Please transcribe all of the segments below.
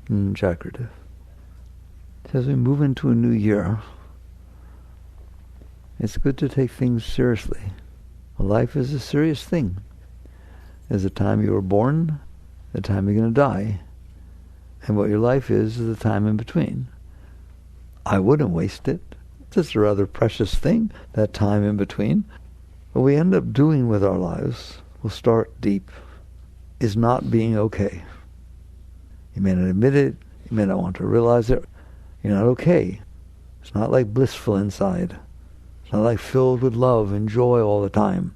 Jagrative. As we move into a new year, it's good to take things seriously. Life is a serious thing. There's the time you were born, the time you're going to die, and what your life is the time in between. I wouldn't waste it. It's just a rather precious thing, that time in between. What we end up doing with our lives, we'll start deep, is not being okay. You may not admit it, you may not want to realize it. You're not okay. It's not like blissful inside. It's not like filled with love and joy all the time.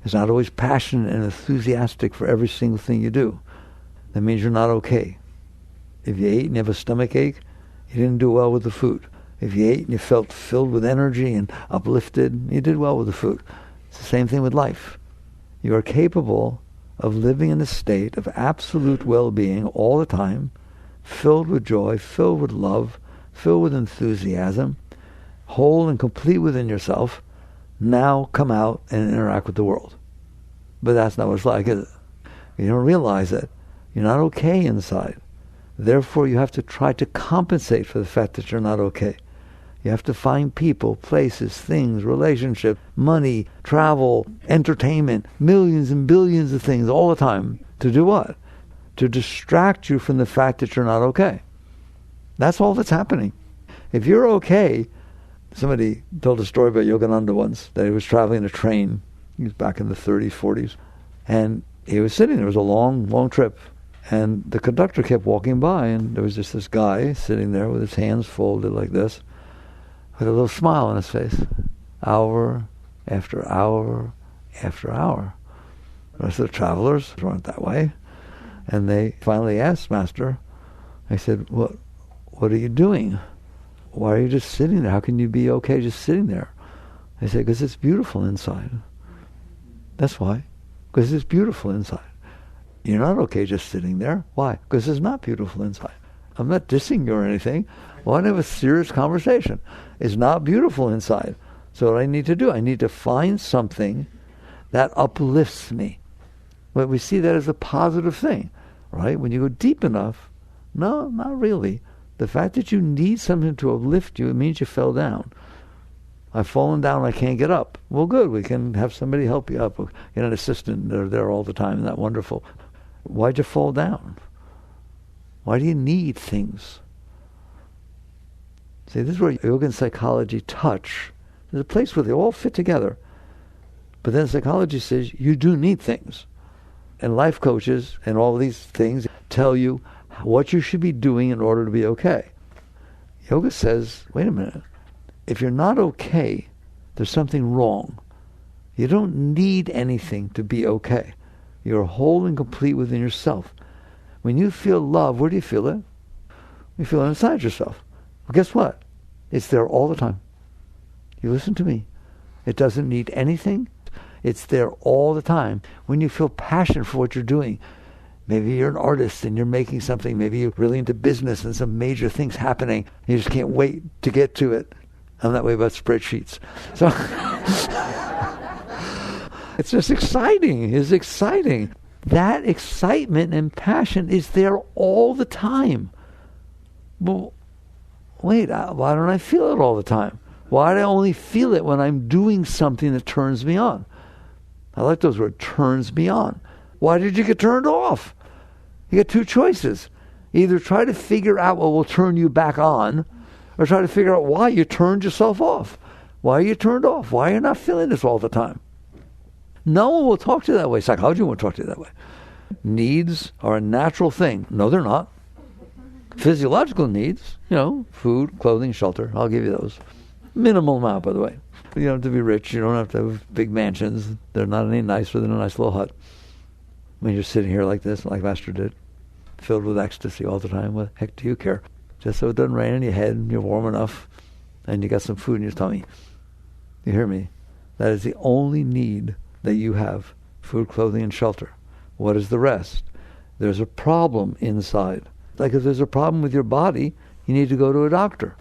It's not always passionate and enthusiastic for every single thing you do. That means you're not okay. If you ate and you have a stomach ache, you didn't do well with the food. If you ate and you felt filled with energy and uplifted, you did well with the food. It's the same thing with life. You are capable of living in a state of absolute well-being all the time, filled with joy, filled with love, filled with enthusiasm, whole and complete within yourself. Now come out and interact with the world. But that's not what it's like, is it? You don't realize it. You're not okay inside. Therefore, you have to try to compensate for the fact that you're not okay. You have to find people, places, things, relationships, money, travel, entertainment, millions and billions of things all the time. To do what? To distract you from the fact that you're not okay. That's all that's happening. If you're okay, somebody told a story about Yogananda once, that he was traveling a train. He was back in the 30s, 40s. And he was sitting there. It was a long, long trip. And the conductor kept walking by, and there was just this guy sitting there with his hands folded like this, with a little smile on his face, hour after hour after hour. The rest of the travelers weren't that way. And they finally asked Master, they said, what are you doing? Why are you just sitting there? How can you be okay just sitting there? They said, because it's beautiful inside. That's why. Because it's beautiful inside. You're not okay just sitting there. Why? Because it's not beautiful inside. I'm not dissing you or anything. I want to have a serious conversation. It's not beautiful inside. So what I need to do, I need to find something that uplifts me. But we see that as a positive thing, right? When you go deep enough, no, not really. The fact that you need something to uplift you, it means you fell down. I've fallen down, I can't get up. Well, good, we can have somebody help you up. Get an assistant, they're there all the time, isn't that wonderful? Why'd you fall down? Why do you need things? See, this is where yoga and psychology touch. There's a place where they all fit together. But then psychology says you do need things. And life coaches and all these things tell you what you should be doing in order to be okay. Yoga says, wait a minute, if you're not okay, there's something wrong. You don't need anything to be okay. You're whole and complete within yourself. When you feel love, where do you feel it? You feel it inside yourself. Well, guess what? It's there all the time. You listen to me. It doesn't need anything. It's there all the time. When you feel passion for what you're doing, maybe you're an artist and you're making something, maybe you're really into business and some major things happening, you just can't wait to get to it. I'm that way about spreadsheets. So it's just exciting. It's exciting. That excitement and passion is there all the time. Well, wait, why don't I feel it all the time? Why do I only feel it when I'm doing something that turns me on? I like those words, turns me on. Why did you get turned off? You got two choices. Either try to figure out what will turn you back on, or try to figure out why you turned yourself off. Why are you turned off? Why are you not feeling this all the time? No one will talk to you that way. Psychology won't talk to you that way. Needs are a natural thing. No, they're not. Physiological needs, food, clothing, shelter. I'll give you those. Minimal amount, by the way. You don't have to be rich. You don't have to have big mansions. They're not any nicer than a nice little hut. When you're sitting here like this, like Master did, filled with ecstasy all the time, what the heck do you care? Just so it doesn't rain on your head and you're warm enough and you got some food in your tummy. You hear me? That is the only need that you have. Food, clothing, and shelter. What is the rest? There's a problem inside. Like if there's a problem with your body, you need to go to a doctor.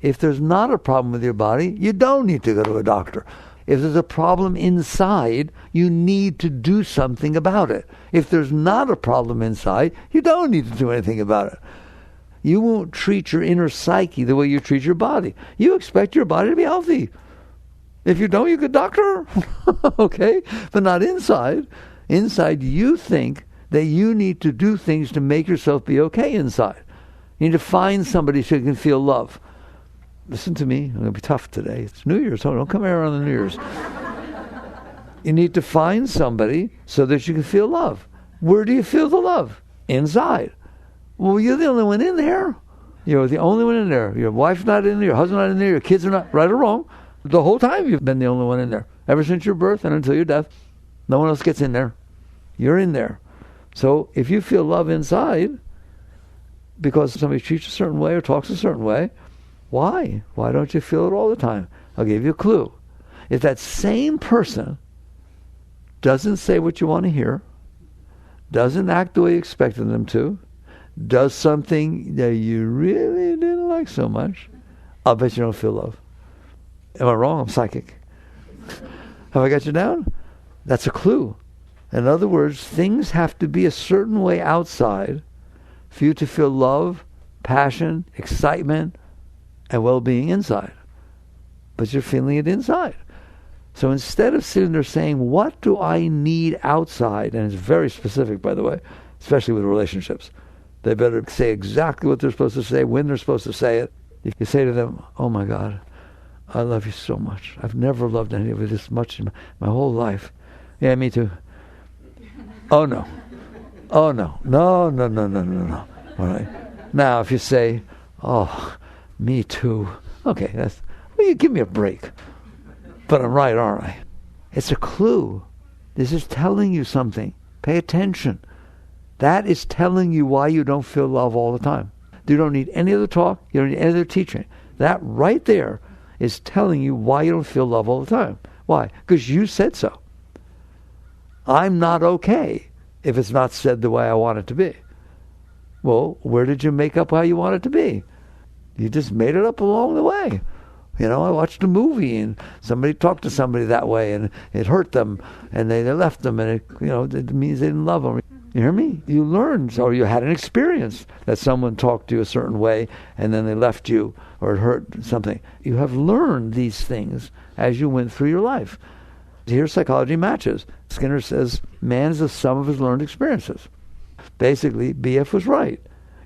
If there's not a problem with your body, you don't need to go to a doctor. If there's a problem inside, you need to do something about it. If there's not a problem inside, you don't need to do anything about it. You won't treat your inner psyche the way you treat your body. You expect your body to be healthy. If you don't, you could doctor. Okay? But not inside. Inside, you think that you need to do things to make yourself be okay inside. You need to find somebody so you can feel love. Listen to me. I'm going to be tough today. It's New Year's. Don't come here on the New Year's. You need to find somebody so that you can feel love. Where do you feel the love? Inside. Well, you're the only one in there. You're the only one in there. Your wife's not in there. Your husband's not in there. Your kids are not. Right or wrong. The whole time you've been the only one in there. Ever since your birth and until your death. No one else gets in there. You're in there. So if you feel love inside because somebody treats you a certain way or talks a certain way, why? Why don't you feel it all the time? I'll give you a clue. If that same person doesn't say what you want to hear, doesn't act the way you expected them to, does something that you really didn't like so much, I'll bet you don't feel love. Am I wrong? I'm psychic. Have I got you down? That's a clue. In other words, things have to be a certain way outside for you to feel love, passion, excitement, and well-being inside. But you're feeling it inside. So instead of sitting there saying, what do I need outside? And it's very specific, by the way, especially with relationships. They better say exactly what they're supposed to say, when they're supposed to say it. If you say to them, oh my God, I love you so much. I've never loved anybody this much in my whole life. Yeah, me too. Oh no. Oh no. No, no, no, no, no, no. All right. Now if you say, oh, me too. Okay, well, you give me a break. But I'm right, aren't I? It's a clue. This is telling you something. Pay attention. That is telling you why you don't feel love all the time. You don't need any other talk. You don't need any other teaching. That right there is telling you why you don't feel love all the time. Why? Because you said so. I'm not okay if it's not said the way I want it to be. Well, where did you make up how you want it to be? You just made it up along the way. You know, I watched a movie and somebody talked to somebody that way and it hurt them and they left them and it means they didn't love them. You hear me? You learned, or you had an experience that someone talked to you a certain way and then they left you or it hurt something. You have learned these things as you went through your life. Here psychology matches. Skinner says man is the sum of his learned experiences. Basically, BF was right.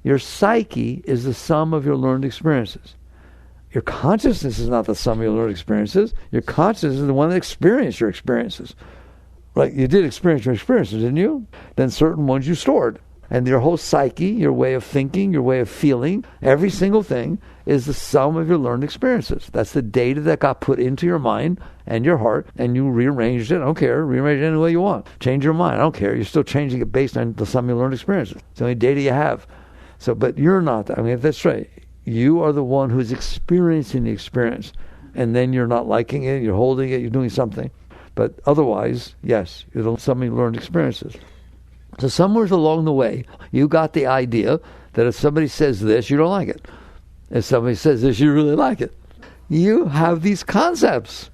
Your psyche is the sum of your learned experiences. Your consciousness is not the sum of your learned experiences. Your consciousness is the one that experienced your experiences. Like you did experience your experiences, didn't you? Then certain ones you stored. And your whole psyche, your way of thinking, your way of feeling, every single thing is the sum of your learned experiences. That's the data that got put into your mind and your heart, and you rearranged it. I don't care. Rearrange it any way you want. Change your mind. I don't care. You're still changing it based on the sum of your learned experiences. It's the only data you have. So, but you're not that. I mean, that's right. You are the one who's experiencing the experience, and then you're not liking it, you're holding it, you're doing something. But otherwise, yes, you're the sum of your learned experiences. So somewhere along the way, you got the idea that if somebody says this, you don't like it. If somebody says this, you really like it. You have these concepts,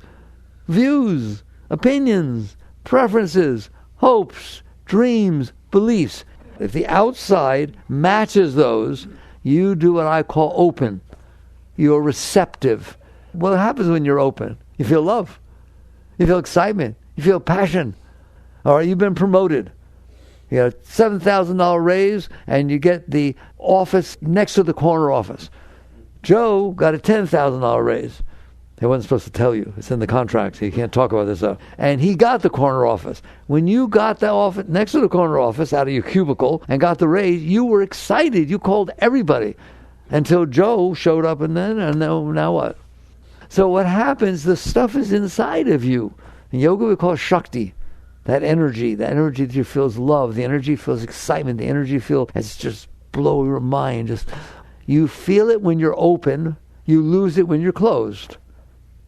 views, opinions, preferences, hopes, dreams, beliefs. If the outside matches those, you do what I call open. You're receptive. What happens when you're open? You feel love. You feel excitement. You feel passion. All right, you've been promoted. You got a $7,000 raise, and you get the office next to the corner office. Joe got a $10,000 raise. They wasn't supposed to tell you. It's in the contract, so you can't talk about this stuff. And he got the corner office. When you got the office next to the corner office out of your cubicle and got the raise, you were excited. You called everybody until Joe showed up, and now what? So what happens, the stuff is inside of you. In yoga we call it Shakti. That energy that you feel is love, the energy feels excitement, the energy you feel it's just blow your mind. You feel it when you're open, you lose it when you're closed.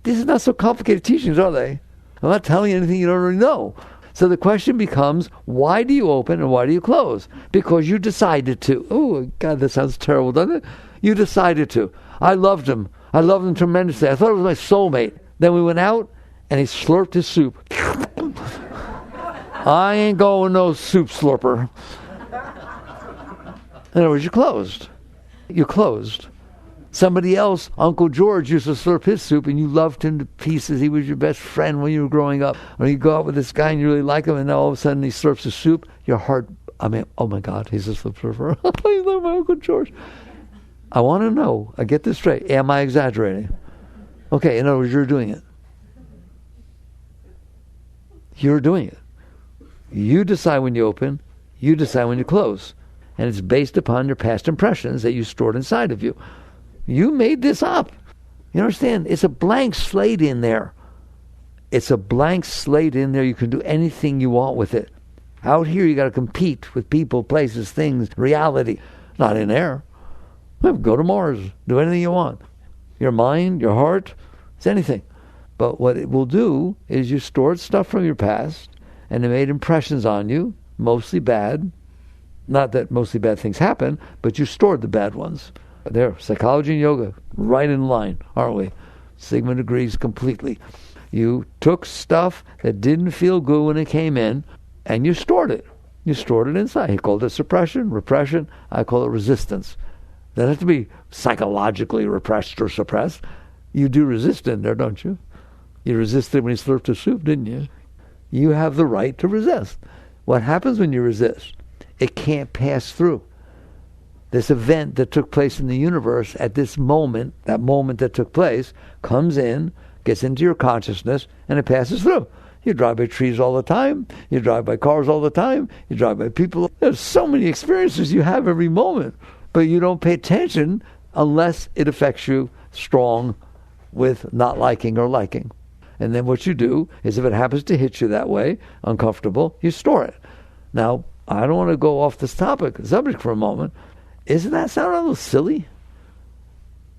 These are not so complicated teachings, are they? I'm not telling you anything you don't already know. So the question becomes, why do you open and why do you close? Because you decided to. Oh, God, that sounds terrible, doesn't it? You decided to. I loved him. I loved him tremendously. I thought it was my soulmate. Then we went out and he slurped his soup. I ain't going no soup slurper. In other words, you closed. You closed. Somebody else, Uncle George, used to slurp his soup and you loved him to pieces. He was your best friend when you were growing up. Or you go out with this guy and you really like him and now all of a sudden he slurps his soup. Your heart, oh my God, he's a slurper. He's like my Uncle George. I want to know, I get this straight. Am I exaggerating? Okay, in other words, you're doing it. You're doing it. You decide when you open. You decide when you close. And it's based upon your past impressions that you stored inside of you. You made this up. You understand? It's a blank slate in there. It's a blank slate in there. You can do anything you want with it. Out here, you got to compete with people, places, things, reality. Not in there. Go to Mars. Do anything you want. Your mind, your heart, it's anything. But what it will do is you stored stuff from your past, and it made impressions on you, mostly bad. Not that mostly bad things happen, but you stored the bad ones. There, psychology and yoga, right in line, aren't we? Sigmund agrees completely. You took stuff that didn't feel good when it came in, and you stored it. You stored it inside. He called it suppression, repression. I call it resistance. It doesn't have to be psychologically repressed or suppressed. You do resist in there, don't you? You resisted when he slurped the soup, didn't you? You have the right to resist. What happens when you resist? It can't pass through. This event that took place in the universe at this moment, that moment that took place, comes in, gets into your consciousness, and it passes through. You drive by trees all the time. You drive by cars all the time. You drive by people. There's so many experiences you have every moment, but you don't pay attention unless it affects you strong with not liking or liking. And then what you do is if it happens to hit you that way, uncomfortable, you store it. Now, I don't want to go off this subject for a moment. Isn't that sound a little silly?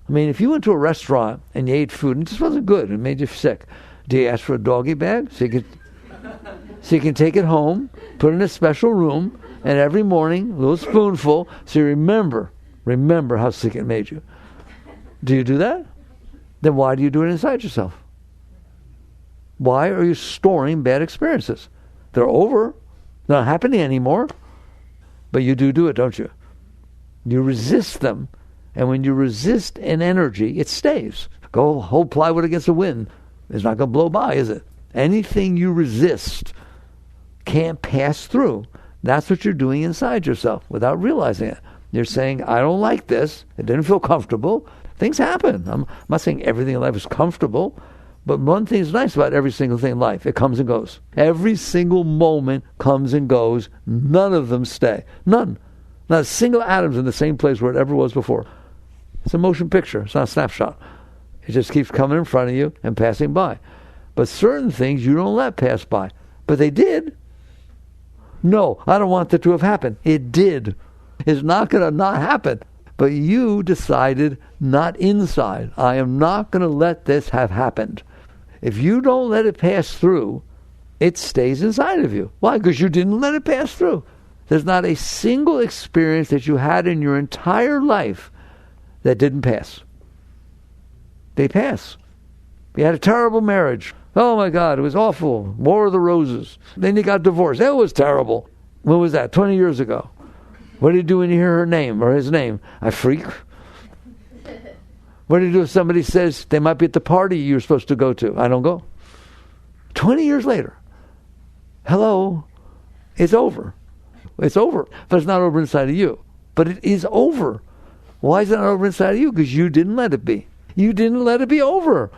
I mean, if you went to a restaurant and you ate food and it just wasn't good, it made you sick, do you ask for a doggy bag so you can take it home, put it in a special room, and every morning, a little spoonful, so you remember how sick it made you? Do you do that? Then why do you do it inside yourself? Why are you storing bad experiences? They're over. They're not happening anymore. But you do it, don't you? You resist them. And when you resist an energy, it stays. Go hold plywood against the wind. It's not going to blow by, is it? Anything you resist can't pass through. That's what you're doing inside yourself without realizing it. You're saying, I don't like this. It didn't feel comfortable. Things happen. I'm not saying everything in life is comfortable. But one thing's nice about every single thing in life. It comes and goes. Every single moment comes and goes. None of them stay. None. Not a single atom's in the same place where it ever was before. It's a motion picture. It's not a snapshot. It just keeps coming in front of you and passing by. But certain things you don't let pass by. But they did. No, I don't want that to have happened. It did. It's not going to not happen. But you decided not inside. I am not going to let this have happened. If you don't let it pass through, it stays inside of you. Why? Because you didn't let it pass through. There's not a single experience that you had in your entire life that didn't pass. They pass. You had a terrible marriage. Oh my God, it was awful. War of the Roses. Then you got divorced. That was terrible. When was that? 20 years ago. What do you do when you hear her name or his name? I freak. What do you do if somebody says they might be at the party you're supposed to go to? I don't go. 20 years later. Hello. It's over. It's over. But it's not over inside of you. But it is over. Why is it not over inside of you? Because you didn't let it be. You didn't let it be over.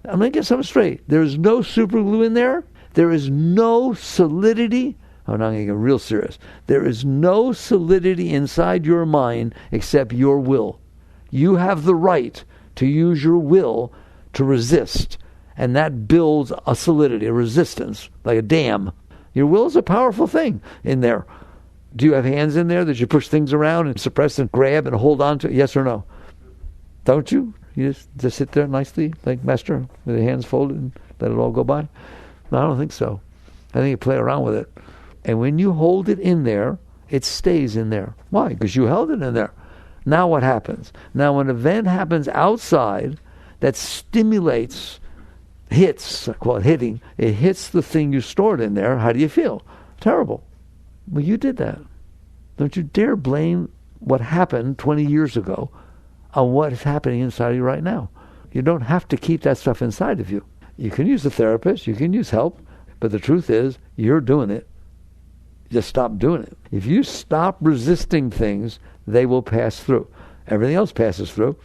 I'm going to get something straight. There is no super glue in there. There is no solidity. I'm not going to get real serious. There is no solidity inside your mind except your will. You have the right to use your will to resist. And that builds a solidity, a resistance, like a dam. Your will is a powerful thing in there. Do you have hands in there that you push things around and suppress and grab and hold on to? Yes or no? Don't you? You just sit there nicely, like Master, with the hands folded and let it all go by? No, I don't think so. I think you play around with it. And when you hold it in there, it stays in there. Why? Because you held it in there. Now what happens? Now when an event happens outside that stimulates, hits, I call it hitting, it hits the thing you stored in there, how do you feel? Terrible. Well, you did that. Don't you dare blame what happened 20 years ago on what is happening inside of you right now. You don't have to keep that stuff inside of you. You can use a therapist, you can use help, but the truth is, you're doing it. Just stop doing it. If you stop resisting things, they will pass through. Everything else passes through.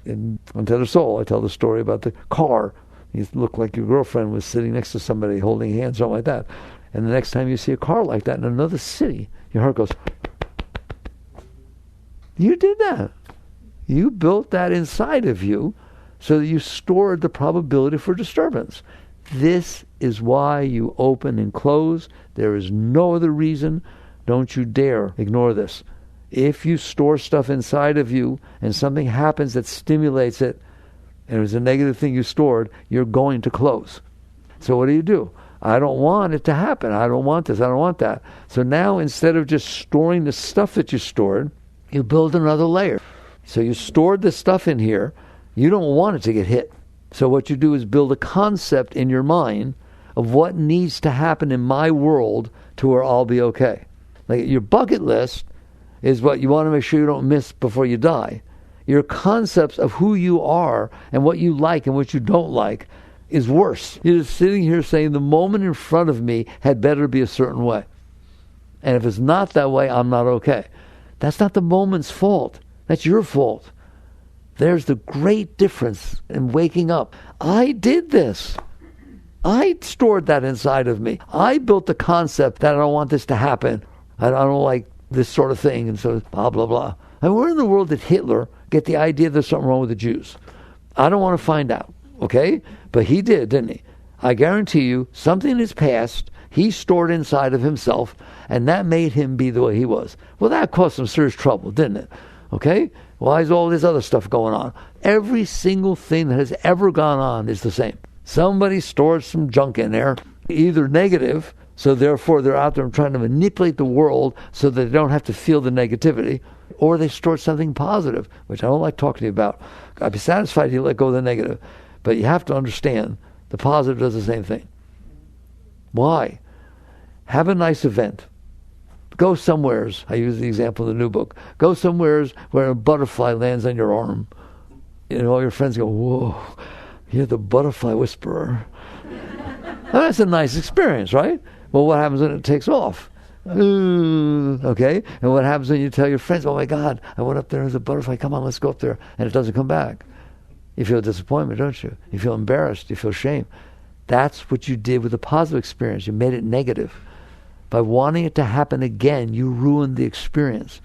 In Unto the Soul, I tell the story about the car. You look like your girlfriend was sitting next to somebody holding hands, something like that. And the next time you see a car like that in another city, your heart goes, you did that. You built that inside of you so that you stored the probability for disturbance. This is why you open and close. There is no other reason. Don't you dare ignore this. If you store stuff inside of you and something happens that stimulates it, and it was a negative thing you stored, you're going to close. So what do? I don't want it to happen. I don't want this. I don't want that. So now instead of just storing the stuff that you stored, you build another layer. So you stored the stuff in here. You don't want it to get hit. So what you do is build a concept in your mind of what needs to happen in my world to where I'll be okay. Like your bucket list is what you want to make sure you don't miss before you die. Your concepts of who you are and what you like and what you don't like is worse. You're just sitting here saying the moment in front of me had better be a certain way. And if it's not that way, I'm not okay. That's not the moment's fault. That's your fault. There's the great difference in waking up. I did this. I stored that inside of me. I built the concept that I don't want this to happen. I don't like this sort of thing, and so blah, blah, blah. And where in the world did Hitler get the idea there's something wrong with the Jews? I don't want to find out, okay? But he did, didn't he? I guarantee you, something in his past he stored inside of himself, and that made him be the way he was. Well, that caused some serious trouble, didn't it? Okay? Why is all this other stuff going on? Every single thing that has ever gone on is the same. Somebody stored some junk in there, either negative, so therefore they're out there trying to manipulate the world so that they don't have to feel the negativity, or they stored something positive, which I don't like talking to you about. I'd be satisfied if you let go of the negative. But you have to understand, the positive does the same thing. Why? Have a nice event. Go somewheres. I use the example in the new book. Go somewheres where a butterfly lands on your arm. And all your friends go, whoa, you're the butterfly whisperer. Now, that's a nice experience, right? Well, what happens when it takes off? Okay? And what happens when you tell your friends, oh my God, I went up there as a butterfly, come on, let's go up there, and it doesn't come back. You feel disappointment, don't you? You feel embarrassed, you feel shame. That's what you did with the positive experience. You made it negative. By wanting it to happen again, you ruined the experience.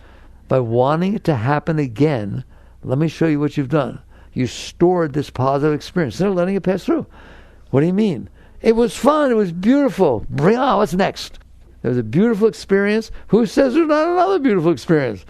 By wanting it to happen again, let me show you what you've done. You stored this positive experience instead of letting it pass through. What do you mean? It was fun. It was beautiful. Bring on. What's next? It was a beautiful experience. Who says there's not another beautiful experience?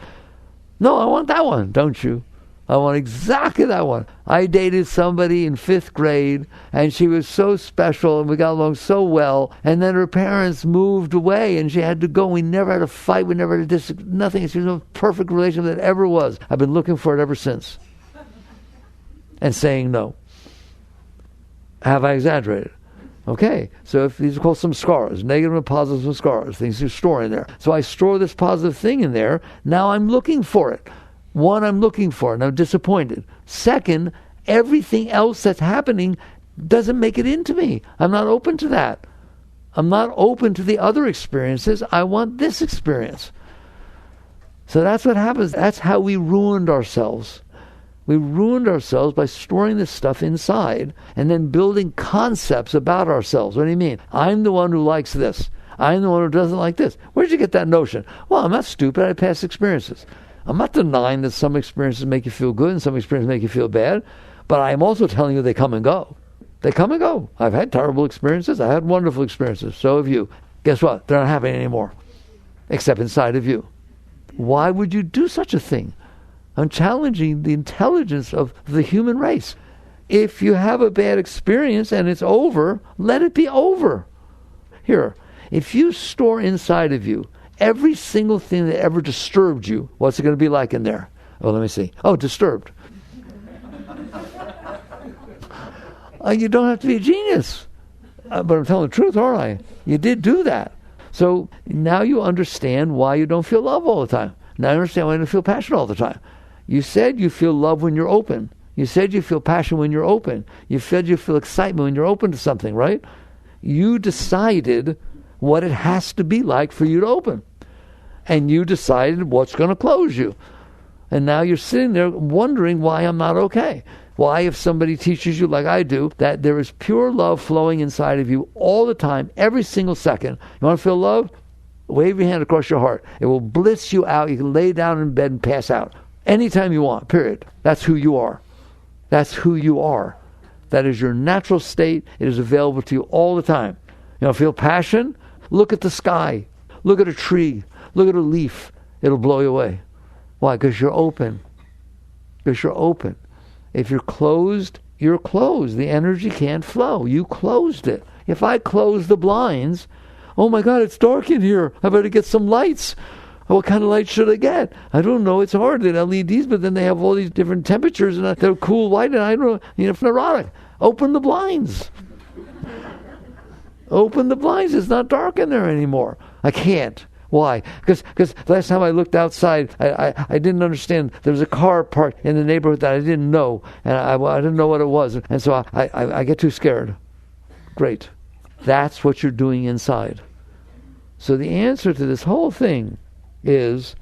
No, I want that one, don't you? I want exactly that one. I dated somebody in 5th grade, and she was so special, and we got along so well, and then her parents moved away, and she had to go. We never had a fight. We never had a nothing. She was a perfect relationship that ever was. I've been looking for it ever since. And saying no. Have I exaggerated? Okay, so if these are called some scars, negative and positive scars, things you store in there. So I store this positive thing in there. Now I'm looking for it. One, I'm looking for it, and I'm disappointed. Second, everything else that's happening doesn't make it into me. I'm not open to that. I'm not open to the other experiences. I want this experience. So that's what happens. That's how we ruined ourselves. We ruined ourselves by storing this stuff inside and then building concepts about ourselves. What do you mean? I'm the one who likes this. I'm the one who doesn't like this. Where'd you get that notion? Well, I'm not stupid. I had past experiences. I'm not denying that some experiences make you feel good and some experiences make you feel bad, but I'm also telling you they come and go. They come and go. I've had terrible experiences. I had wonderful experiences. So have you. Guess what? They're not happening anymore, except inside of you. Why would you do such a thing? I'm challenging the intelligence of the human race. If you have a bad experience and it's over, let it be over. Here, if you store inside of you every single thing that ever disturbed you, what's it going to be like in there? Oh, let me see. Oh, disturbed. You don't have to be a genius. But I'm telling the truth, aren't I? You did do that. So now you understand why you don't feel love all the time. Now I understand why I don't feel passion all the time. You said you feel love when you're open. You said you feel passion when you're open. You said you feel excitement when you're open to something, right? You decided what it has to be like for you to open. And you decided what's going to close you. And now you're sitting there wondering why I'm not okay. Why, if somebody teaches you like I do, that there is pure love flowing inside of you all the time, every single second. You want to feel love? Wave your hand across your heart. It will blitz you out. You can lay down in bed and pass out. Anytime you want, period. That's who you are. That's who you are. That is your natural state. It is available to you all the time. You know, feel passion? Look at the sky. Look at a tree. Look at a leaf. It'll blow you away. Why? Because you're open. Because you're open. If you're closed, you're closed. The energy can't flow. You closed it. If I close the blinds, oh my God, it's dark in here. I better get some lights. What kind of light should I get? I don't know. It's hard. They're LEDs, but then they have all these different temperatures, and they're cool white, and I don't know. You know, it's neurotic. Open the blinds. Open the blinds. It's not dark in there anymore. I can't. Why? Because last time I looked outside, I didn't understand. There was a car parked in the neighborhood that I didn't know, and I didn't know what it was. And so I get too scared. Great. That's what you're doing inside. So the answer to this whole thing is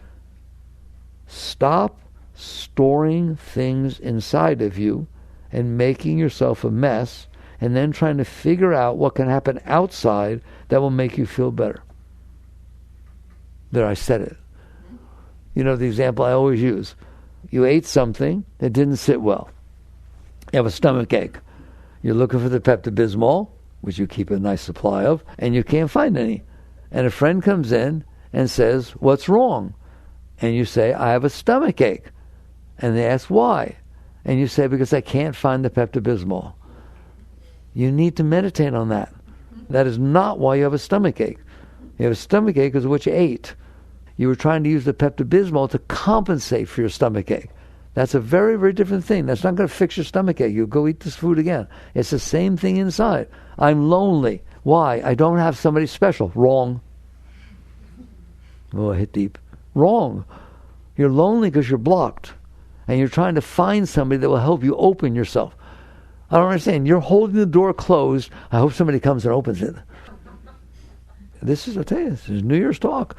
stop storing things inside of you and making yourself a mess, and then trying to figure out what can happen outside that will make you feel better. There, I said it. You know the example I always use. You ate something that didn't sit well. You have a stomach ache. You're looking for the Pepto-Bismol, which you keep a nice supply of, and you can't find any. And a friend comes in and says, "What's wrong?" And you say, "I have a stomach ache." And they ask, "Why?" And you say, "Because I can't find the Pepto-Bismol." You need to meditate on that. That is not why you have a stomach ache. You have a stomach ache because of what you ate. You were trying to use the Pepto-Bismol to compensate for your stomach ache. That's a very, very different thing. That's not going to fix your stomach ache. You go eat this food again. It's the same thing inside. I'm lonely. Why? I don't have somebody special. Wrong. Oh, I hit deep. Wrong. You're lonely because you're blocked. And you're trying to find somebody that will help you open yourself. I don't understand. You're holding the door closed. I hope somebody comes and opens it. This is, I'll tell you, this is New Year's talk.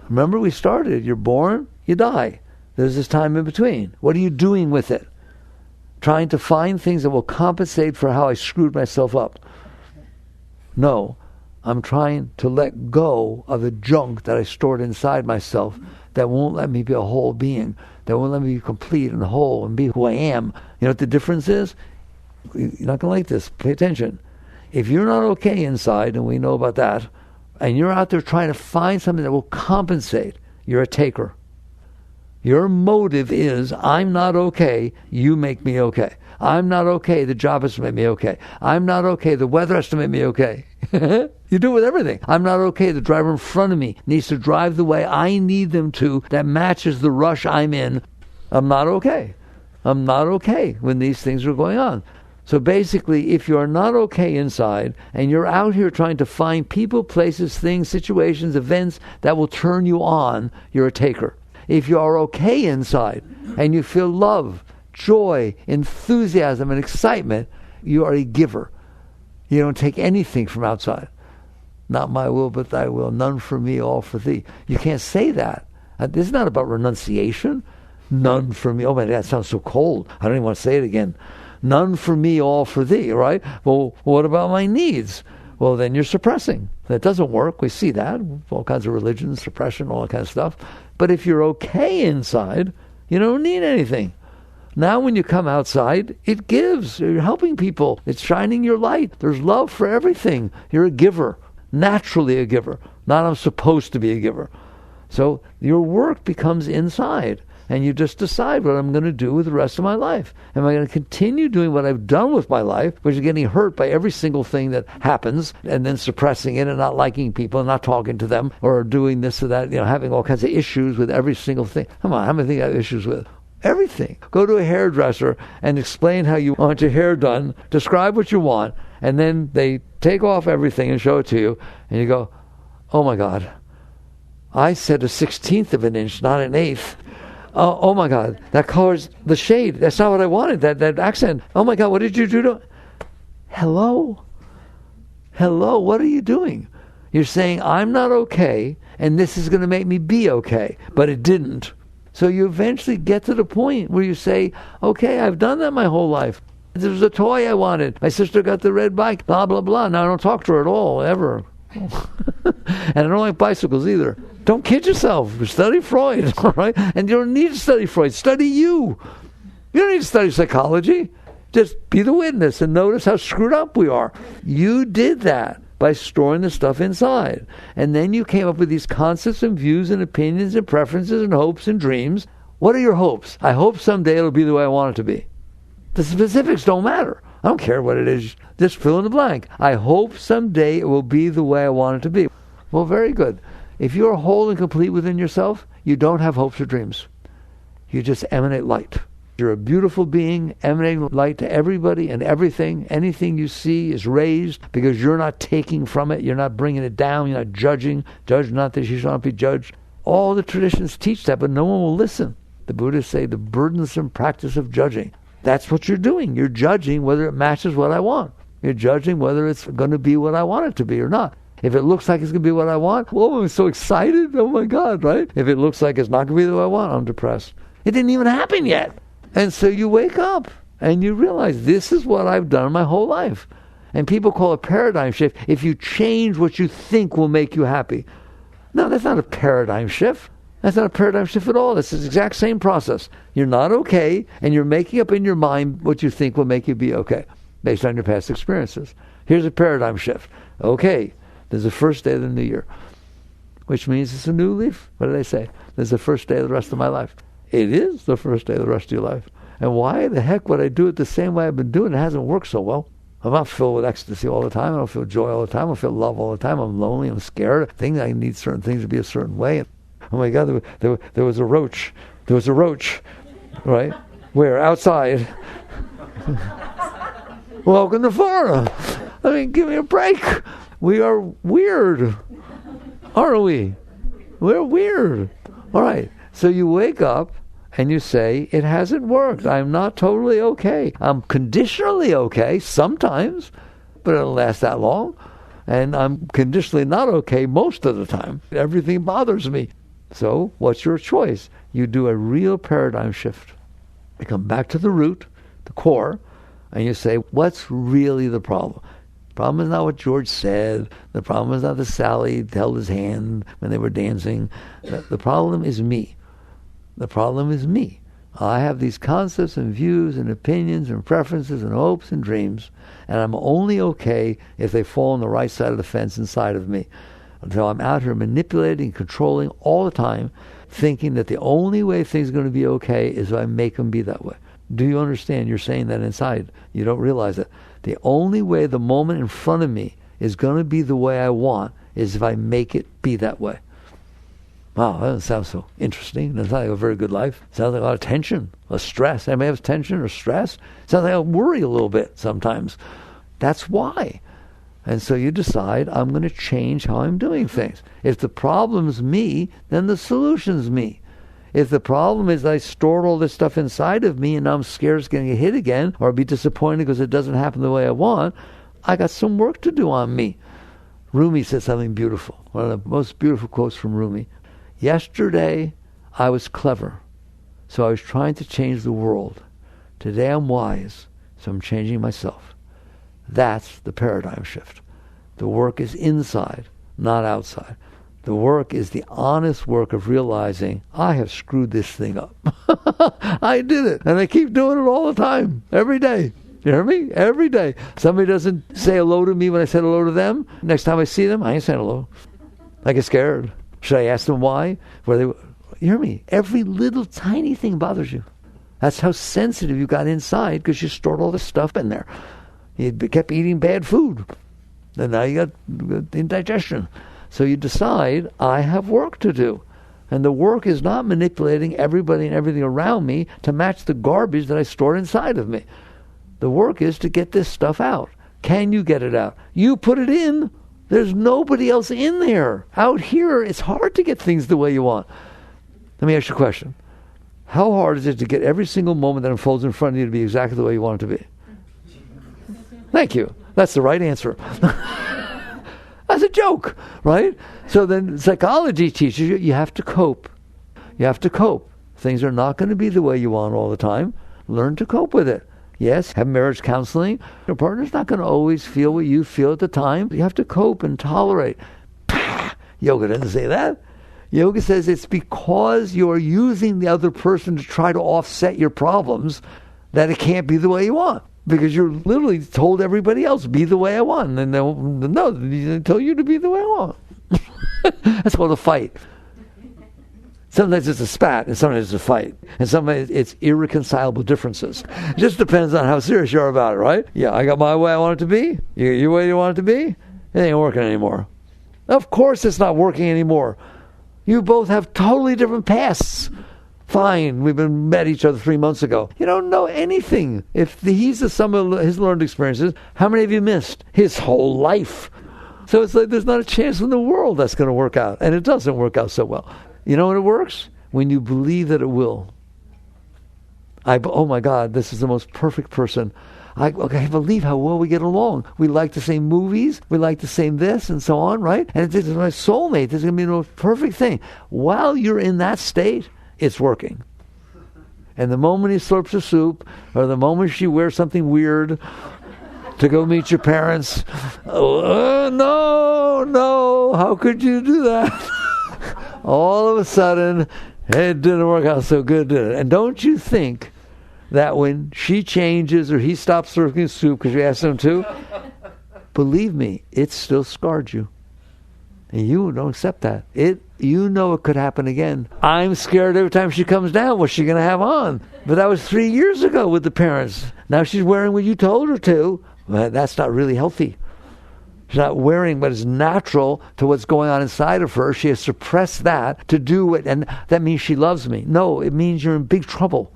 Remember we started, you're born, you die. There's this time in between. What are you doing with it? Trying to find things that will compensate for how I screwed myself up. No, I'm trying to let go of the junk that I stored inside myself that won't let me be a whole being, that won't let me be complete and whole and be who I am. You know what the difference is? You're not going to like this. Pay attention. If you're not okay inside, and we know about that, and you're out there trying to find something that will compensate, you're a taker. Your motive is, I'm not okay, you make me okay. I'm not okay, the job has to make me okay. I'm not okay, the weather has to make me okay. You do it with everything. I'm not okay, the driver in front of me needs to drive the way I need them to that matches the rush I'm in. I'm not okay. I'm not okay when these things are going on. So basically, if you're not okay inside, and you're out here trying to find people, places, things, situations, events that will turn you on, you're a taker. If you are okay inside, and you feel love, joy, enthusiasm, and excitement, you are a giver. You don't take anything from outside. Not my will, but thy will. None for me, all for thee. You can't say that. This is not about renunciation. None for me. Oh man, that sounds so cold. I don't even want to say it again. None for me, all for thee, right? Well, what about my needs? Well, then you're suppressing. That doesn't work. We see that. All kinds of religions, suppression, all that kind of stuff. But if you're okay inside, you don't need anything. Now when you come outside, it gives. You're helping people. It's shining your light. There's love for everything. You're a giver. Naturally a giver. Not I'm supposed to be a giver. So your work becomes inside. And you just decide what I'm going to do with the rest of my life. Am I going to continue doing what I've done with my life, which is getting hurt by every single thing that happens, and then suppressing it and not liking people and not talking to them, or doing this or that, having all kinds of issues with every single thing? Come on, how many things I have issues with? Everything. Go to a hairdresser and explain how you want your hair done, describe what you want, and then they take off everything and show it to you, and you go, oh my God, I said a 1/16 of an inch, not an eighth. Oh my God, that color's the shade. That's not what I wanted, that accent. Oh my God, what did you do to... Hello? Hello, what are you doing? You're saying, I'm not okay, and this is going to make me be okay. But it didn't. So you eventually get to the point where you say, okay, I've done that my whole life. There was a toy I wanted. My sister got the red bike, blah, blah, blah. Now I don't talk to her at all, ever. And I don't like bicycles either. Don't kid yourself. Study Freud, all right? And you don't need to study Freud. Study you. You don't need to study psychology. Just be the witness and notice how screwed up we are. You did that by storing the stuff inside. And then you came up with these concepts and views and opinions and preferences and hopes and dreams. What are your hopes? I hope someday it'll be the way I want it to be. The specifics don't matter. I don't care what it is. Just fill in the blank. I hope someday it will be the way I want it to be. Well, very good. If you're whole and complete within yourself, you don't have hopes or dreams. You just emanate light. You're a beautiful being, emanating light to everybody and everything. Anything you see is raised because you're not taking from it. You're not bringing it down. You're not judging. Judge not that you shall not be judged. All the traditions teach that, but no one will listen. The Buddhists say the burdensome practice of judging. That's what you're doing. You're judging whether it matches what I want. You're judging whether it's going to be what I want it to be or not. If it looks like it's going to be what I want, well, I'm so excited. Oh my God, right? If it looks like it's not going to be the way I want, I'm depressed. It didn't even happen yet. And so you wake up and you realize this is what I've done my whole life. And people call it paradigm shift. If you change what you think will make you happy. No, that's not a paradigm shift. That's not a paradigm shift at all. It's the exact same process. You're not okay, and you're making up in your mind what you think will make you be okay, based on your past experiences. Here's a paradigm shift. Okay, there's the first day of the new year, which means it's a new leaf. What do they say? There's the first day of the rest of my life. It is the first day of the rest of your life. And why the heck would I do it the same way I've been doing it? It hasn't worked so well. I'm not filled with ecstasy all the time. I don't feel joy all the time. I don't feel love all the time. I'm lonely. I'm scared. I need certain things to be a certain way. Oh my God, there was a roach. There was a roach, right? Where? Outside. Welcome to Florida. I mean, give me a break. We are weird, aren't we? We're weird. All right. So you wake up and you say, it hasn't worked. I'm not totally okay. I'm conditionally okay sometimes, but it don't last that long. And I'm conditionally not okay most of the time. Everything bothers me. So what's your choice? You do a real paradigm shift. You come back to the root, the core, and you say, what's really the problem? The problem is not what George said. The problem is not that Sally held his hand when they were dancing. The problem is me. The problem is me. I have these concepts and views and opinions and preferences and hopes and dreams, and I'm only okay if they fall on the right side of the fence inside of me. Until I'm out here manipulating, controlling all the time, thinking that the only way things are going to be okay is if I make them be that way. Do you understand? You're saying that inside. You don't realize it. The only way the moment in front of me is going to be the way I want is if I make it be that way. Wow, that doesn't sound so interesting. That's not like a very good life. It sounds like a lot of tension, a stress. Anybody have tension or stress? It sounds like I worry a little bit sometimes. That's why. And so you decide, I'm going to change how I'm doing things. If the problem's me, then the solution's me. If the problem is I stored all this stuff inside of me and now I'm scared it's going to get hit again or be disappointed because it doesn't happen the way I want, I got some work to do on me. Rumi said something beautiful. One of the most beautiful quotes from Rumi. Yesterday, I was clever, so I was trying to change the world. Today I'm wise, so I'm changing myself. That's the paradigm shift. The work is inside, not outside. The work is the honest work of realizing, I have screwed this thing up. I did it, and I keep doing it all the time, every day. You hear me? Every day. Somebody doesn't say hello to me when I said hello to them. Next time I see them, I ain't saying hello. I get scared. Should I ask them why? You hear me? Every little tiny thing bothers you. That's how sensitive you got inside because you stored all this stuff in there. You kept eating bad food. And now you got indigestion. So you decide, I have work to do. And the work is not manipulating everybody and everything around me to match the garbage that I stored inside of me. The work is to get this stuff out. Can you get it out? You put it in. There's nobody else in there. Out here, it's hard to get things the way you want. Let me ask you a question. How hard is it to get every single moment that unfolds in front of you to be exactly the way you want it to be? Thank you. That's the right answer. That's a joke, right? So then psychology teaches you have to cope. You have to cope. Things are not going to be the way you want all the time. Learn to cope with it. Yes, have marriage counseling. Your partner's not going to always feel what you feel at the time. You have to cope and tolerate. Yoga doesn't say that. Yoga says it's because you're using the other person to try to offset your problems that it can't be the way you want. Because you're literally told everybody else, be the way I want. And they tell you to be the way I want. That's called a fight. Sometimes it's a spat, and sometimes it's a fight. And sometimes it's irreconcilable differences. It just depends on how serious you are about it, right? Yeah, I got my way I want it to be. Your way you want it to be? It ain't working anymore. Of course it's not working anymore. You both have totally different pasts. Fine, we've met each other 3 months ago. You don't know anything. If he's the sum of his learned experiences, how many have you missed? His whole life. So it's like there's not a chance in the world that's going to work out. And it doesn't work out so well. You know when it works? When you believe that it will. Oh my God, this is the most perfect person. I believe how well we get along. We like the same movies. We like the same this and so on, right? And this is my soulmate. This is going to be the most perfect thing. While you're in that state, it's working. And the moment he slurps a soup, or the moment she wears something weird to go meet your parents, no, how could you do that? All of a sudden, it didn't work out so good, did it? And don't you think that when she changes or he stops slurping soup because you asked him to, believe me, it still scarred you. And you don't accept that. You know it could happen again. I'm scared every time she comes down. What's she going to have on? But that was 3 years ago with the parents. Now she's wearing what you told her to. Well, that's not really healthy. She's not wearing what is natural to what's going on inside of her. She has suppressed that to do it, and that means she loves me. No, it means you're in big trouble.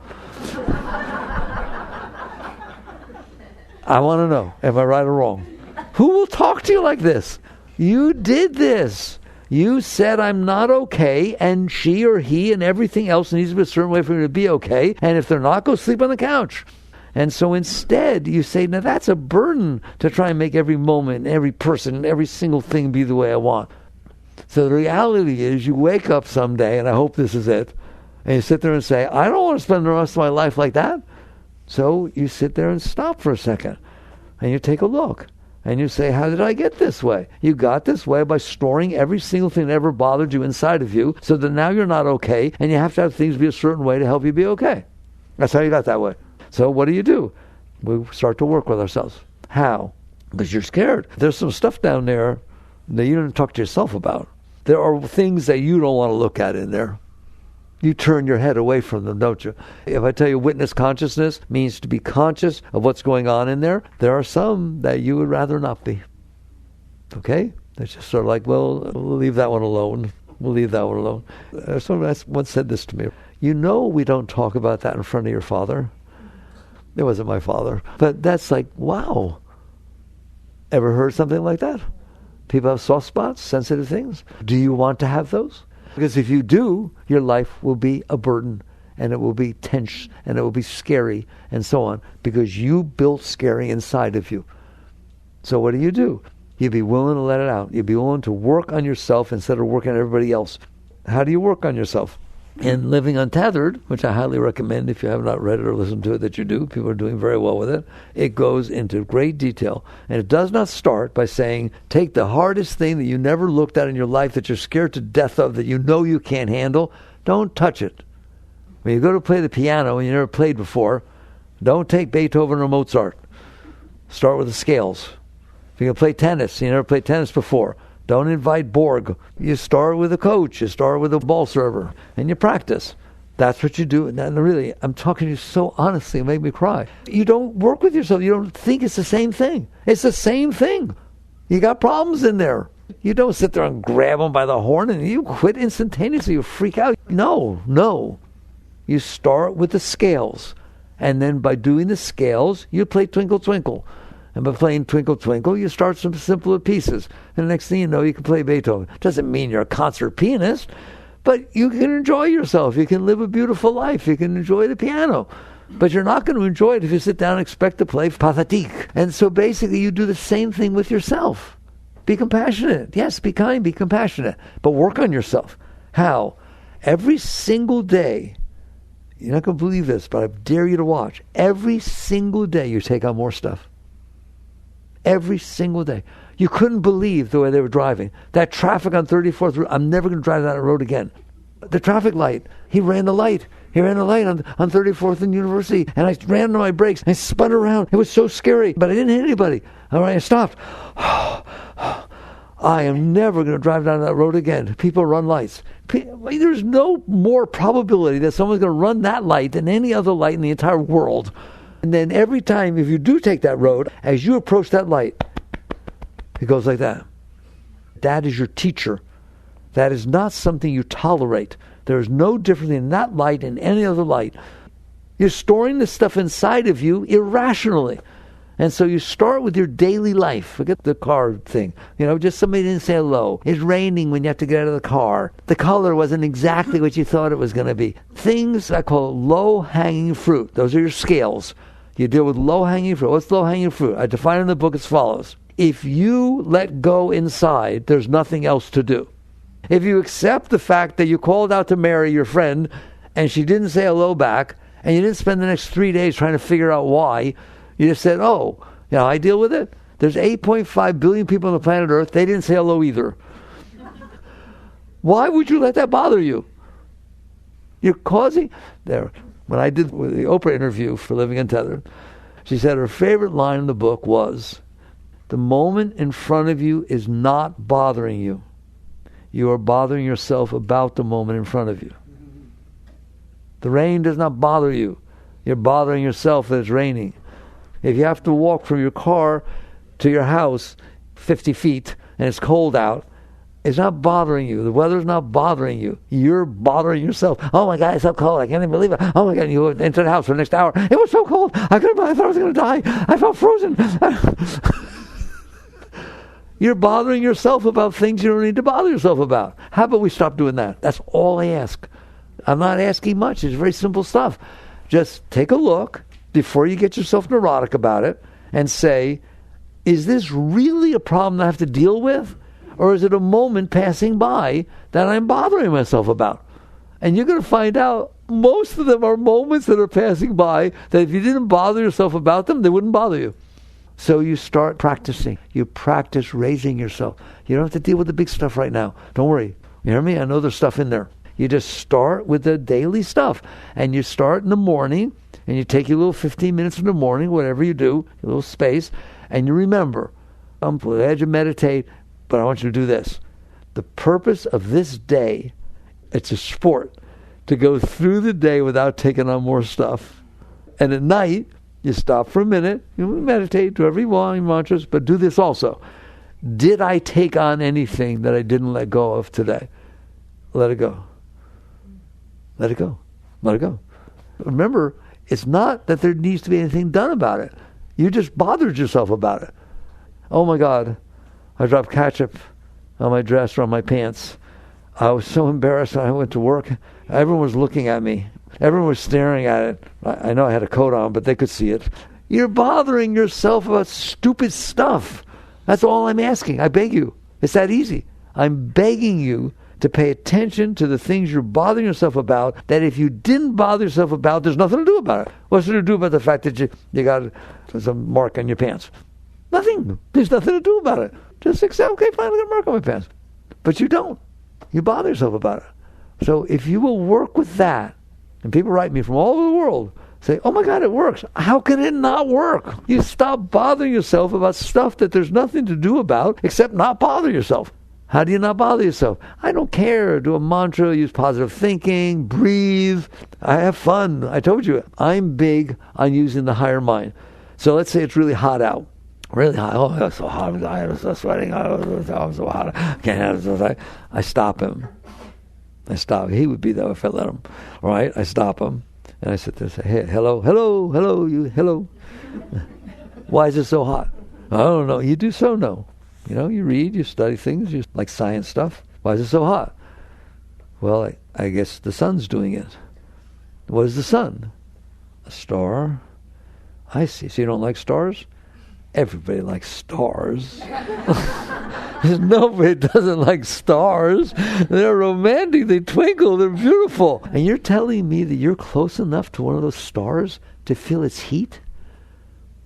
I want to know, am I right or wrong? Who will talk to you like this? You did this. You said I'm not okay, and she or he and everything else needs to be a certain way for me to be okay, and if they're not, go sleep on the couch. And so instead, you say, now that's a burden to try and make every moment, every person, every single thing be the way I want. So the reality is you wake up someday, and I hope this is it, and you sit there and say, I don't want to spend the rest of my life like that. So you sit there and stop for a second, and you take a look. And you say, how did I get this way? You got this way by storing every single thing that ever bothered you inside of you, so that now you're not okay, and you have to have things be a certain way to help you be okay. That's how you got that way. So what do? We start to work with ourselves. How? Because you're scared. There's some stuff down there that you didn't talk to yourself about. There are things that you don't want to look at in there. You turn your head away from them, don't you? If I tell you witness consciousness means to be conscious of what's going on in there, there are some that you would rather not be. Okay? It's just sort of like, well, we'll leave that one alone. We'll leave that one alone. Someone once said this to me. You know we don't talk about that in front of your father. It wasn't my father. But that's like, wow. Ever heard something like that? People have soft spots, sensitive things. Do you want to have those? Because if you do, your life will be a burden, and it will be tense, and it will be scary, and so on, because you built scary inside of you. So what do? You'd be willing to let it out. You'd be willing to work on yourself instead of working on everybody else. How do you work on yourself? In Living Untethered, which I highly recommend if you have not read it or listened to it, that you do. People are doing very well with it. It goes into great detail. And it does not start by saying, take the hardest thing that you never looked at in your life that you're scared to death of, that you know you can't handle. Don't touch it. When you go to play the piano and you never played before, don't take Beethoven or Mozart. Start with the scales. If you're going to play tennis, you never played tennis before, don't invite Borg. You start with a coach. You start with a ball server. And you practice. That's what you do. And really, I'm talking to you so honestly, it made me cry. You don't work with yourself. You don't think it's the same thing. It's the same thing. You got problems in there. You don't sit there and grab them by the horn and you quit instantaneously. You freak out. No. You start with the scales. And then by doing the scales, you play Twinkle Twinkle. And by playing Twinkle Twinkle, you start some simpler pieces. And the next thing you know, you can play Beethoven. Doesn't mean you're a concert pianist, but you can enjoy yourself. You can live a beautiful life. You can enjoy the piano. But you're not going to enjoy it if you sit down and expect to play pathétique. And so basically you do the same thing with yourself. Be compassionate. Yes, be kind, be compassionate. But work on yourself. How? Every single day, you're not going to believe this, but I dare you to watch. Every single day you take on more stuff. Every single day. You couldn't believe the way they were driving. That traffic on 34th Road, I'm never going to drive down that road again. The traffic light, he ran the light. He ran the light on 34th and University, and I ran to my brakes. I spun around. It was so scary, but I didn't hit anybody. All right, I stopped. I am never going to drive down that road again. People run lights. There's no more probability that someone's going to run that light than any other light in the entire world. And then every time, if you do take that road, as you approach that light, it goes like that. That is your teacher. That is not something you tolerate. There is no difference in that light and any other light. You're storing this stuff inside of you irrationally. And so you start with your daily life. Forget the car thing. Just somebody didn't say hello. It's raining when you have to get out of the car. The color wasn't exactly what you thought it was going to be. Things I call low-hanging fruit. Those are your scales. You deal with low-hanging fruit. What's low-hanging fruit? I define it in the book as follows. If you let go inside, there's nothing else to do. If you accept the fact that you called out to Mary, your friend, and she didn't say hello back, and you didn't spend the next 3 days trying to figure out why, you just said, I deal with it. There's 8.5 billion people on the planet Earth. They didn't say hello either. Why would you let that bother you? You're causing... When I did the Oprah interview for Living Untethered, she said her favorite line in the book was, the moment in front of you is not bothering you. You are bothering yourself about the moment in front of you. The rain does not bother you. You're bothering yourself that it's raining. If you have to walk from your car to your house 50 feet and it's cold out, it's not bothering you. The weather's not bothering you. You're bothering yourself. Oh my God, it's so cold. I can't even believe it. Oh my God, you went into the house for the next hour. It was so cold. I thought I was going to die. I felt frozen. You're bothering yourself about things you don't need to bother yourself about. How about we stop doing that? That's all I ask. I'm not asking much. It's very simple stuff. Just take a look before you get yourself neurotic about it and say, is this really a problem that I have to deal with? Or is it a moment passing by that I'm bothering myself about? And you're going to find out most of them are moments that are passing by that if you didn't bother yourself about them, they wouldn't bother you. So you start practicing. You practice raising yourself. You don't have to deal with the big stuff right now. Don't worry. You hear me? I know there's stuff in there. You just start with the daily stuff. And you start in the morning, and you take your little 15 minutes in the morning, whatever you do, a little space, and you remember, I'm glad you meditate, but I want you to do this. The purpose of this day, it's a sport, to go through the day without taking on more stuff. And at night, you stop for a minute, you meditate, do whatever you want, mantras, but do this also. Did I take on anything that I didn't let go of today? Let it go. Let it go. Let it go. Remember, it's not that there needs to be anything done about it. You just bothered yourself about it. Oh my God, I dropped ketchup on my dress or on my pants. I was so embarrassed when I went to work. Everyone was looking at me. Everyone was staring at it. I know I had a coat on, but they could see it. You're bothering yourself about stupid stuff. That's all I'm asking. I beg you. It's that easy. I'm begging you to pay attention to the things you're bothering yourself about, that if you didn't bother yourself about, there's nothing to do about it. What's there to do about the fact that you got some mark on your pants? Nothing. There's nothing to do about it. Just accept, okay, fine, I got a mark on my pants. But you don't. You bother yourself about it. So if you will work with that, and people write me from all over the world, say, oh my God, it works. How can it not work? You stop bothering yourself about stuff that there's nothing to do about except not bother yourself. How do you not bother yourself? I don't care. Do a mantra, use positive thinking, breathe. I have fun. I told you, I'm big on using the higher mind. So let's say it's really hot out. Really hot. Oh, it's so hot. I'm so sweating. I'm so hot. I can't handle it. I stop him. He would be there if I let him. All right? I stop him. And I sit there and say, hey, hello, you, hello. Why is it so hot? I don't know. You do so know. You read, you study things, you like science stuff. Why is it so hot? Well, I guess the sun's doing it. What is the sun? A star. I see. So you don't like stars? Everybody likes stars. Nobody doesn't like stars. They're romantic. They twinkle. They're beautiful. And you're telling me that you're close enough to one of those stars to feel its heat?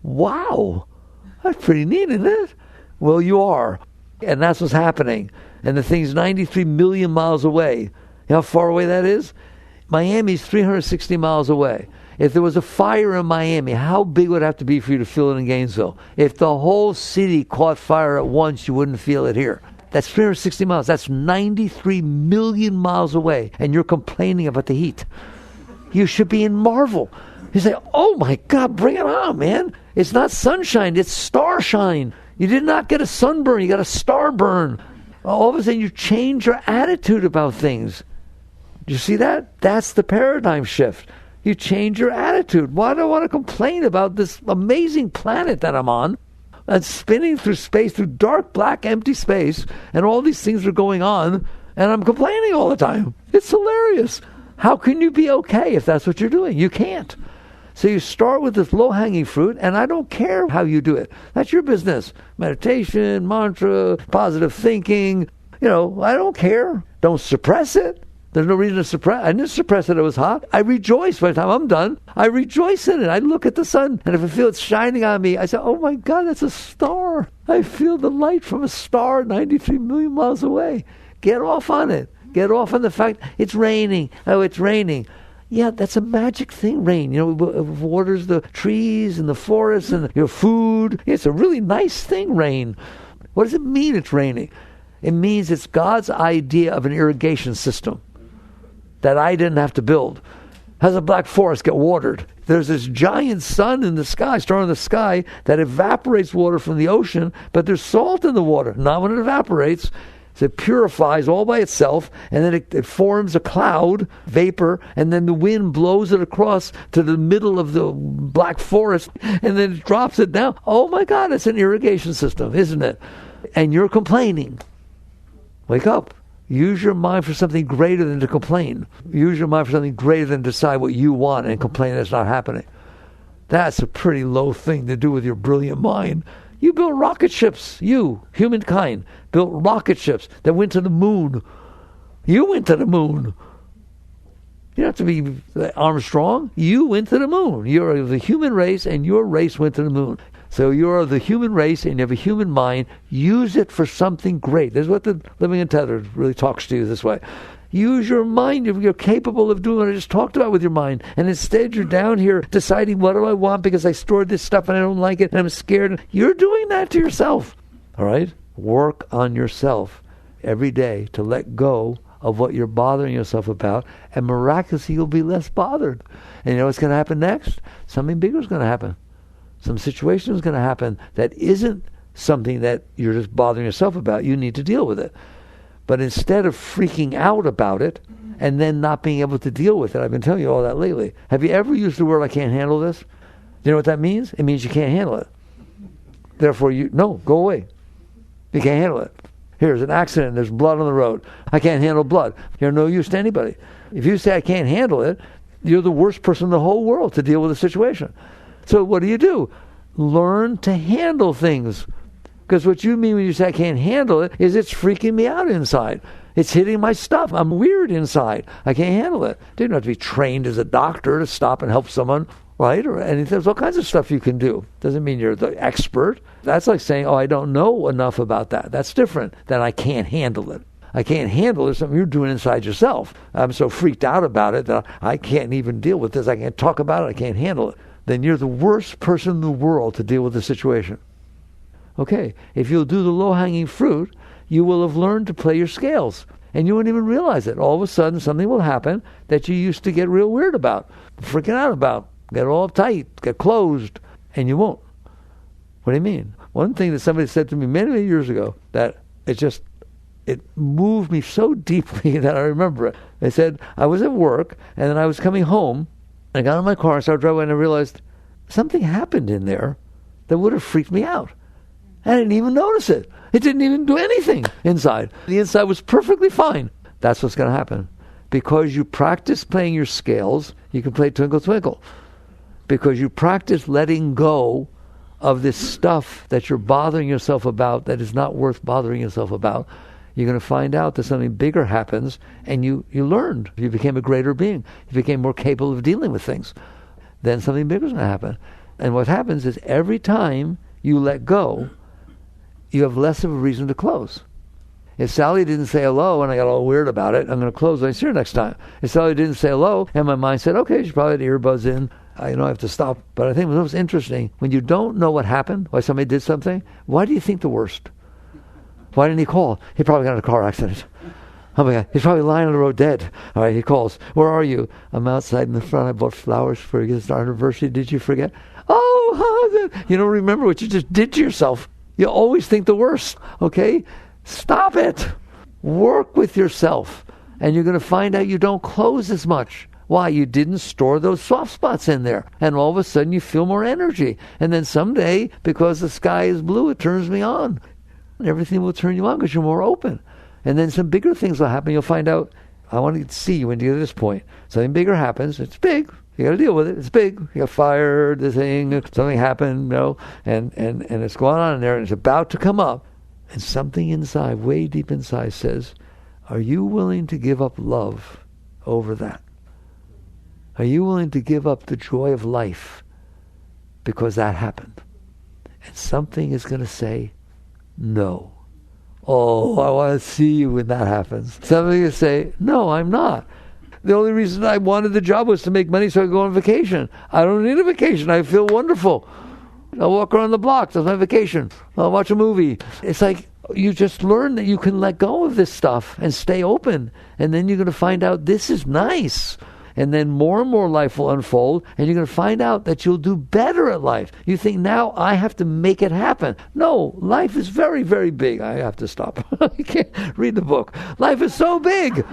Wow. That's pretty neat, isn't it? Well, you are. And that's what's happening. And the thing's 93 million miles away. You know how far away that is? Miami's 360 miles away. If there was a fire in Miami, how big would it have to be for you to feel it in Gainesville? If the whole city caught fire at once, you wouldn't feel it here. That's 360 miles. That's 93 million miles away. And you're complaining about the heat. You should be in marvel. You say, oh my God, bring it on, man. It's not sunshine, it's starshine. You did not get a sunburn, you got a star burn. All of a sudden you change your attitude about things. Do you see that? That's the paradigm shift. You change your attitude. Why do I want to complain about this amazing planet that I'm on? That's spinning through space, through dark, black, empty space, and all these things are going on, and I'm complaining all the time. It's hilarious. How can you be okay if that's what you're doing? You can't. So you start with this low-hanging fruit, and I don't care how you do it. That's your business. Meditation, mantra, positive thinking. I don't care. Don't suppress it. There's no reason to suppress. I didn't suppress it. It was hot. I rejoice by the time I'm done. I rejoice in it. I look at the sun, and if I feel it shining on me, I say, oh my God, that's a star. I feel the light from a star 93 million miles away. Get off on it. Get off on the fact it's raining. Oh, it's raining. Yeah, that's a magic thing, rain. It waters the trees and the forests and your food. It's a really nice thing, rain. What does it mean it's raining? It means it's God's idea of an irrigation system that I didn't have to build. How does a black forest get watered? There's this giant sun in the sky, star in the sky, that evaporates water from the ocean, but there's salt in the water. Not when it evaporates. So it purifies all by itself, and then it forms a cloud, vapor, and then the wind blows it across to the middle of the black forest, and then it drops it down. Oh my God, it's an irrigation system, isn't it? And you're complaining. Wake up. Use your mind for something greater than to complain. Use your mind for something greater than decide what you want and complain that it's not happening. That's a pretty low thing to do with your brilliant mind. You built rocket ships. You, humankind, built rocket ships that went to the moon. You went to the moon. You don't have to be Armstrong. You went to the moon. You're the human race, and your race went to the moon. So you're the human race, and you have a human mind. Use it for something great. This is what the Living Untethered really talks to you this way. Use your mind. You're capable of doing what I just talked about with your mind. And instead you're down here deciding, what do I want because I stored this stuff and I don't like it and I'm scared. You're doing that to yourself. All right? Work on yourself every day to let go of what you're bothering yourself about, and miraculously you'll be less bothered. And you know what's going to happen next? Something bigger is going to happen. Some situation is going to happen that isn't something that you're just bothering yourself about. You need to deal with it. But instead of freaking out about it and then not being able to deal with it, I've been telling you all that lately. Have you ever used the word, I can't handle this? Do you know what that means? It means you can't handle it. Therefore, go away. You can't handle it. Here's an accident, there's blood on the road. I can't handle blood. You're no use to anybody. If you say I can't handle it, you're the worst person in the whole world to deal with the situation. So what do? Learn to handle things. Because what you mean when you say I can't handle it is it's freaking me out inside. It's hitting my stuff. I'm weird inside. I can't handle it. You don't have to be trained as a doctor to stop and help someone, right? Or anything. There's all kinds of stuff you can do. Doesn't mean you're the expert. That's like saying, I don't know enough about that. That's different than I can't handle it. I can't handle it. Something you're doing inside yourself. I'm so freaked out about it that I can't even deal with this. I can't talk about it. I can't handle it. Then you're the worst person in the world to deal with the situation. Okay, if you'll do the low-hanging fruit, you will have learned to play your scales. And you won't even realize it. All of a sudden, something will happen that you used to get real weird about, freaking out about, get all uptight, get closed, and you won't. What do you mean? One thing that somebody said to me many, many years ago that it moved me so deeply that I remember it. They said, I was at work, and then I was coming home, and I got in my car and started driving, and I realized something happened in there that would have freaked me out. I didn't even notice it. It didn't even do anything inside. The inside was perfectly fine. That's what's going to happen. Because you practice playing your scales, you can play Twinkle Twinkle. Because you practice letting go of this stuff that you're bothering yourself about that is not worth bothering yourself about, you're going to find out that something bigger happens, and you learned. You became a greater being. You became more capable of dealing with things. Then something bigger is going to happen. And what happens is every time you let go, you have less of a reason to close. If Sally didn't say hello and I got all weird about it, I'm going to close when I see her next time. If Sally didn't say hello and my mind said, okay, she probably had earbuds in, I have to stop. But I think what's most interesting, when you don't know what happened, why somebody did something, why do you think the worst? Why didn't he call? He probably got in a car accident. Oh my God, he's probably lying on the road dead. All right, he calls. Where are you? I'm outside in the front. I bought flowers for his anniversary. Did you forget? Oh, you don't remember what you just did to yourself. You always think the worst, okay? Stop it. Work with yourself. And you're going to find out you don't close as much. Why? You didn't store those soft spots in there. And all of a sudden you feel more energy. And then someday, because the sky is blue, it turns me on. And everything will turn you on because you're more open. And then some bigger things will happen. You'll find out, I want to see you when you get to this point. Something bigger happens. It's big. You got to deal with it. It's big. You got fired, the thing, something happened, and it's going on in there, and it's about to come up. And something inside, way deep inside, says, are you willing to give up love over that? Are you willing to give up the joy of life because that happened? And something is going to say, no. Oh, I want to see you when that happens. Something will say, no, I'm not. The only reason I wanted the job was to make money so I could go on vacation. I don't need a vacation. I feel wonderful. I'll walk around the block. That's my vacation. I'll watch a movie. It's like you just learn that you can let go of this stuff and stay open. And then you're going to find out this is nice. And then more and more life will unfold, and you're going to find out that you'll do better at life. You think, now I have to make it happen. No, life is very, very big. I have to stop. You can't read the book. Life is so big.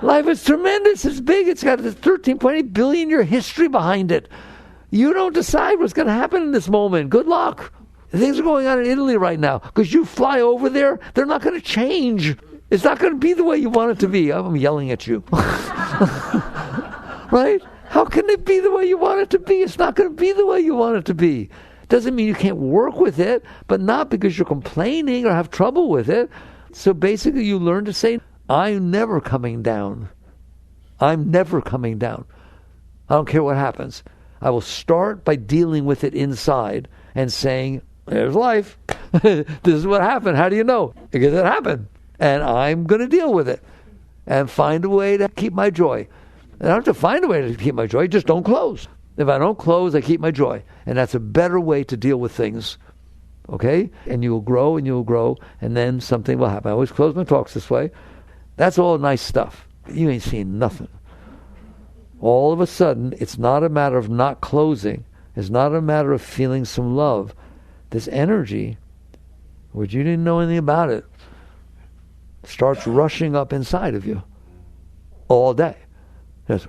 Life is tremendous. It's big. It's got a 13.8 billion year history behind it. You don't decide what's going to happen in this moment. Good luck. Things are going on in Italy right now. Because you fly over there, they're not going to change. It's not going to be the way you want it to be. I'm yelling at you. Right? How can it be the way you want it to be? It's not going to be the way you want it to be. Doesn't mean you can't work with it, but not because you're complaining or have trouble with it. So basically you learn to say, I'm never coming down. I'm never coming down. I don't care what happens. I will start by dealing with it inside and saying, there's life. This is what happened. How do you know? Because it happened. And I'm going to deal with it and find a way to keep my joy. And I don't have to find a way to keep my joy. Just don't close. If I don't close, I keep my joy. And that's a better way to deal with things. Okay? And you will grow and you will grow, and then something will happen. I always close my talks this way. That's all nice stuff. You ain't seen nothing. All of a sudden, it's not a matter of not closing. It's not a matter of feeling some love. This energy, which you didn't know anything about it, starts rushing up inside of you all day. Just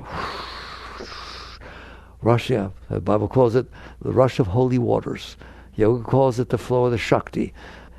rushing up. The Bible calls it the rush of holy waters. Yoga calls it the flow of the Shakti.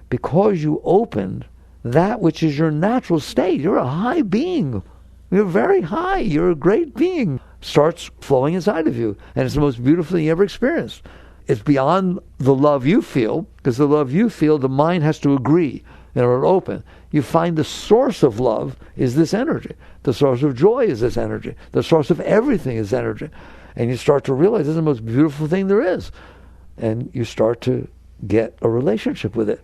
Because you opened that which is your natural state. You're a high being. You're very high. You're a great being. Starts flowing inside of you. And it's the most beautiful thing you ever experienced. It's beyond the love you feel, because the love you feel, the mind has to agree in order to open. You find the source of love is this energy. The source of joy is this energy. The source of everything is energy. And you start to realize this is the most beautiful thing there is. And you start to get a relationship with it.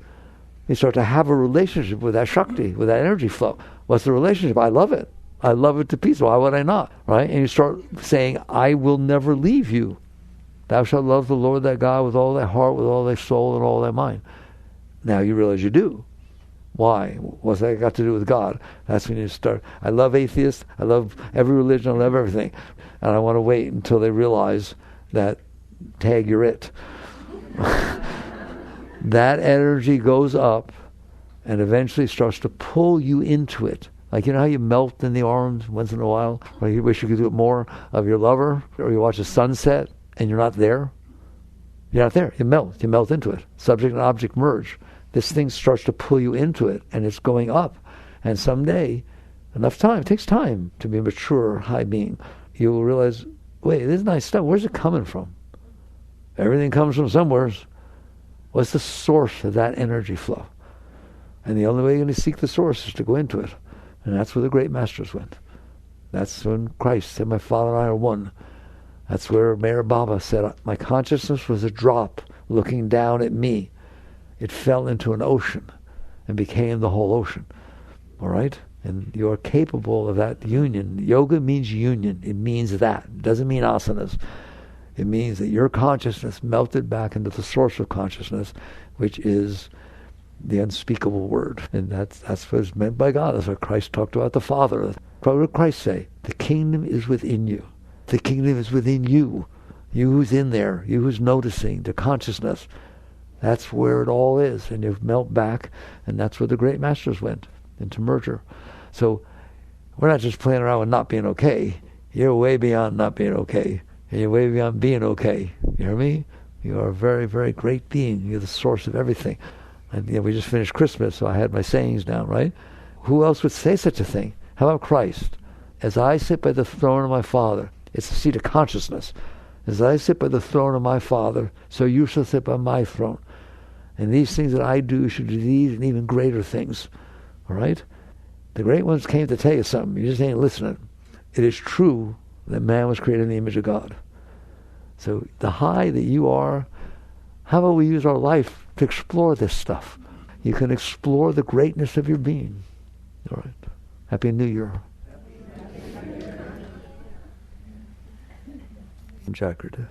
You start to have a relationship with that Shakti, with that energy flow. What's the relationship? I love it. I love it to pieces. Why would I not? Right? And you start saying, I will never leave you. Thou shalt love the Lord thy God with all thy heart, with all thy soul, and all thy mind. Now you realize you do. Why? What's that got to do with God? That's when you start. I love atheists. I love every religion. I love everything. And I want to wait until they realize that, tag, you're it. That energy goes up and eventually starts to pull you into it. Like, you know how you melt in the arms once in a while? Or you wish you could do it more of your lover? Or you watch a sunset and you're not there? You're not there. You melt into it. Subject and object merge. This thing starts to pull you into it, and it's going up. And someday, enough time, it takes time to be a mature, high being. You will realize, wait, this is nice stuff. Where's it coming from? Everything comes from somewhere. What's the source of that energy flow? And the only way you're going to seek the source is to go into it. And that's where the great masters went. That's when Christ said, my Father and I are one. That's where Mayor Baba said, my consciousness was a drop looking down at me. It fell into an ocean and became the whole ocean. All right? And you're capable of that union. Yoga means union. It means that. It doesn't mean asanas. It means that your consciousness melted back into the source of consciousness, which is the unspeakable word. And that's what's meant by God. That's what Christ talked about the Father. What did Christ say? The kingdom is within you. The kingdom is within you. You who's in there. You who's noticing the consciousness. That's where it all is. And you melt back, and that's where the great masters went, into merger. So we're not just playing around with not being okay. You're way beyond not being okay. And you're way beyond being okay. You hear me? You are a very, very great being. You're the source of everything. And we just finished Christmas, so I had my sayings down, right? Who else would say such a thing? How about Christ? As I sit by the throne of my Father, it's the seat of consciousness. As I sit by the throne of my Father, so you shall sit by my throne. And these things that I do, you should do these and even greater things. All right? The great ones came to tell you something. You just ain't listening. It is true that man was created in the image of God. So the high that you are, how about we use our life to explore this stuff? You can explore the greatness of your being. All right. Happy New Year. Chakradev.